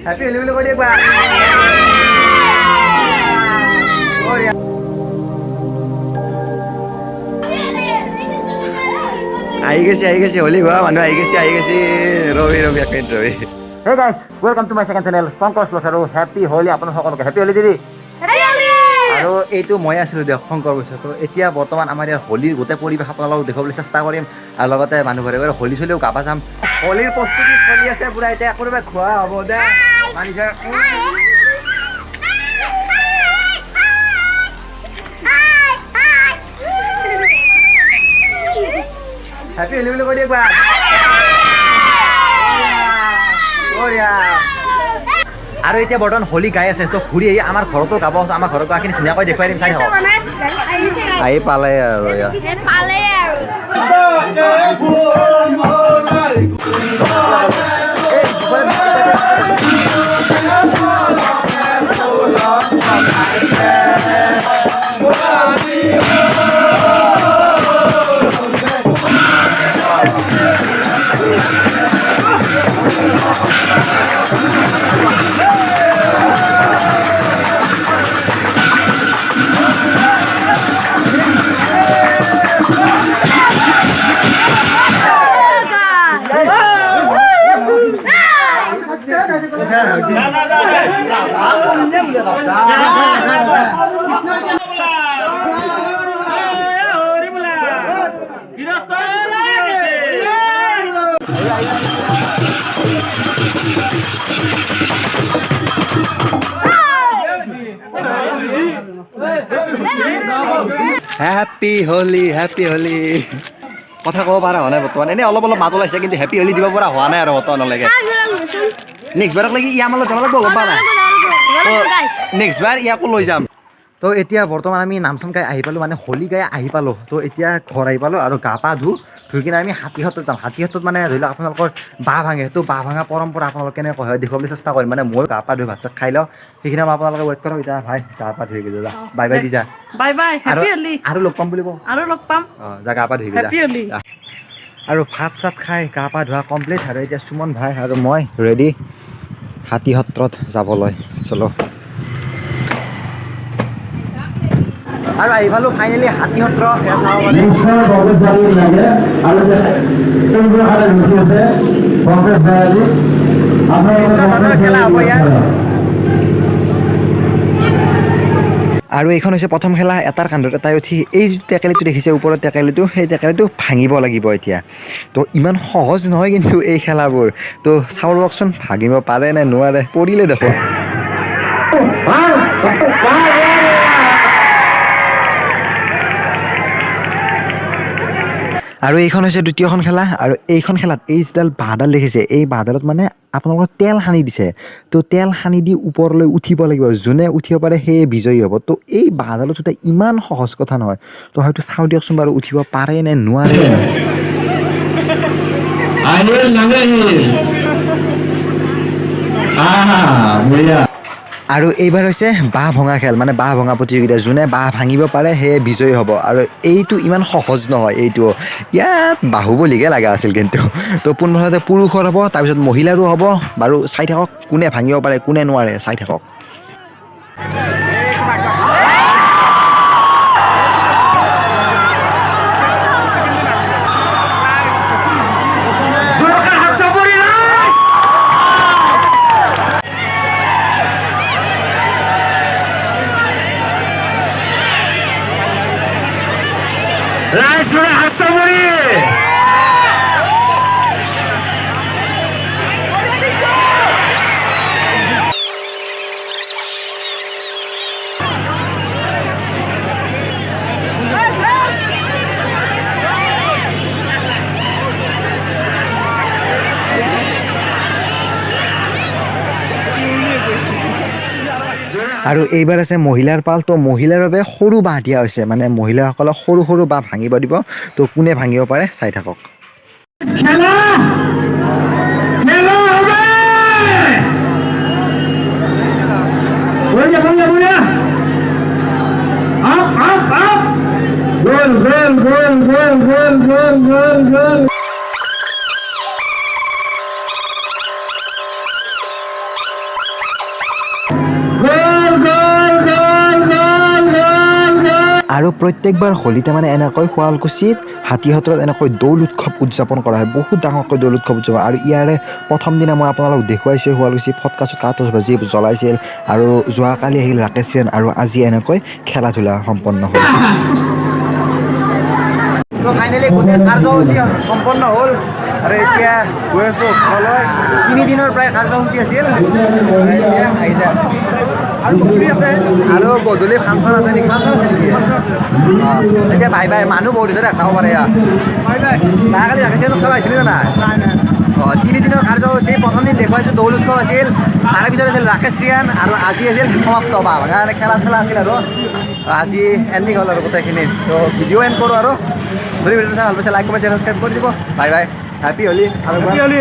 happy Holi बोलो एक बार आई गेसी होली हुआ मानु आई गेसी रवि एक minute Ravi hey guys welcome to my second channel Shankar blogger happy Holi आपन सकलके हैप्पी होली दीदी আৰু এইটো মই আছিলোঁ দিয়ক শংকৰ বৈশ্য তো এতিয়া বৰ্তমান আমাৰ ইয়াৰ হোলীৰ গোটেই পৰিৱেশ আপোনালোকক দেখুৱাবলৈ চেষ্টা কৰিম আৰু লগতে মানুহ ঘৰে ঘৰে হোলী চলিও গাবা যাম হোলীৰ প্ৰস্তুতি চলি আছে পুৰা এতিয়া একেবাৰে খোৱা হ'ব দে মানিছে हैप्पी होली बोलो एक बार আৰু এতিয়া বৰ্তমান হোলী গাই আছে তো ঘূৰি আহি আমাৰ ঘৰতো গাব আমাৰ ঘৰত গাখিনি ধুনীয়াকৈ দেখুৱাই দিম চাই থাকক আহি পালে আৰু हैप्पी होली কথা ক'ব পৰা হোৱা নাই বৰ্তমান এনে অলপ অলপ মাত ওলাইছে কিন্তু হেপী হোলী দিব পৰা হোৱা নাই আৰু বৰ্তমানলৈকে নেক্সট বাৰক লাগি ইয়াৰ মালত যাব লাগিব গম পা নাই নেক্সট বাৰ ইয়াকো লৈ যাম তো এতিয়া বৰ্তমান আমি নাম চাম গাই আহি পালোঁ মানে হোলী গাই আহি পালোঁ তো এতিয়া ঘৰ আহি পালোঁ আৰু গা পা ধুই কিনে আমি হাতীহঁতত যাম হাতীহঁতত মানে ধৰি লওক আপোনালোকৰ বাঁহ ভাঙে তো বাঁহ ভাঙা পৰম্পৰা আপোনালোকে কেনেকৈ হয় দেখুৱাবলৈ চেষ্টা কৰিম মানে মই গা পা ধুই ভাত চাত খাই লওঁ সেইখিনি মই আপোনালোকে ৱেইট কৰোঁ এতিয়া ভাই গা পা ধুই গৈ যা বাই বাই দি যা বাই বাই হেপী হোলী আৰু লগ পাম বুলি কওঁ আৰু লগ পাম অঁ যা গা পা ধুই হেপী হোলী আৰু ভাত চাত খাই গা পা ধোৱা কমপ্লিট আৰু এতিয়া সুমন ভাই আৰু মই ৰেডি হাতী সত্ৰত যাবলৈ চলো আৰু আহি পালোঁ ফাইনেলি হাতী সত্ৰ খেলা হ'ব ইয়াৰ আৰু এইখন হৈছে প্ৰথম খেলা এটাৰ কান্ধত এটাই উঠি এই যিটো টেকেলিটো দেখিছে ওপৰত টেকেলিটো সেই টেকেলিটো ভাঙিব লাগিব এতিয়া তো ইমান সহজ নহয় কিন্তু এই খেলাবোৰ তো চাওঁ ৰকচোন ভাঙিব পাৰে নে নোৱাৰে পৰিলে দেখো আৰু এইখন হৈছে দ্বিতীয়খন খেলা আৰু এইখন খেলাত এই যিডাল বাঁহডাল দেখিছে এই বাঁহডালত মানে আপোনালোকৰ তেল সানি দিছে তো তেল সানি দি ওপৰলৈ উঠিব লাগিব যোনে উঠিব পাৰে সেয়ে বিজয়ী হ'ব তো এই বাঁহডালত উঠা ইমান সহজ কথা নহয় তো হয়তো চাওঁ দিয়কচোন বাৰু উঠিব পাৰে নে নোৱাৰে আৰু এইবাৰ হৈছে বাঁহ ভঙা খেল মানে বাঁহ ভঙা প্ৰতিযোগিতা যোনে বাঁহ ভাঙিব পাৰে সেয়ে বিজয়ী হ'ব আৰু এইটো ইমান সহজ নহয় এইটো ইয়াত বাহুবলীকে লগা আছিল কিন্তু তো পোনপ্ৰথমতে পুৰুষৰ হ'ব তাৰপিছত মহিলাৰো হ'ব বাৰু চাই থাকক কোনে ভাঙিব পাৰে কোনে নোৱাৰে চাই থাকক আৰু এইবাৰ আছে মহিলাৰ পাল তো মহিলাৰ বাবে সৰু বাঁহ দিয়া হৈছে মানে মহিলাসকলক সৰু সৰু বাঁহ ভাঙিব দিব তো কোনে ভাঙিব পাৰে চাই থাকক আৰু প্ৰত্যেকবাৰ হোলীতে মানে এনেকৈ শুৱালকুছিত হাতীহতত এনেকৈ দৌল উৎসৱ উদযাপন কৰা হয় বহুত ডাঙৰকৈ দৌল উৎসৱ উদযাপন আৰু ইয়াৰে প্ৰথম দিনা মই আপোনালোকক দেখুৱাইছোঁ শুৱালকুছি ফটকা চটকা আতচবাজি জ্বলাইছিল আৰু যোৱাকালি আহিল ৰাকেশ সিয়ান আৰু আজি এনেকৈ খেলা ধূলা সম্পন্ন হ'ল তো ফাইনেলি গোটেই কাৰ্যসূচী সম্পন্ন হ'ল আৰু এতিয়া গৈ আছোঁ ঘৰলৈ 3 দিনৰ প্ৰায় কাৰ্যসূচী আছিল এতিয়া আহি যায় আৰু গধূলি ফাংচন আছে নেকি ফাংচন আছে নেকি এতিয়া ভাই ভাই মানুহ বহুত হৈছে দেখাব পাৰে কালি ৰাখিছে চাব আহিছিলে নে নাই 3 দিনৰ কাৰ্যসূচী প্ৰথম দিন দেখুৱাইছোঁ দৌল উৎসৱ আছিল তাৰে পিছত আছিল ৰাকেশ সিয়ান আৰু আজি আছিল সমাপ্ত বা মানে খেলা চেলা আছিল আৰু আজি এণ্ডিং হ'ল আৰু গোটেইখিনি তো ভিডিঅ' এণ্ড কৰোঁ আৰু যদি ভিডিঅ'টো চাই ভাল পাইছে লাইক কমেণ্ট ছাবস্ক্ৰাইব কৰি দিব বাই বাই হেপী হলি হেপী হলি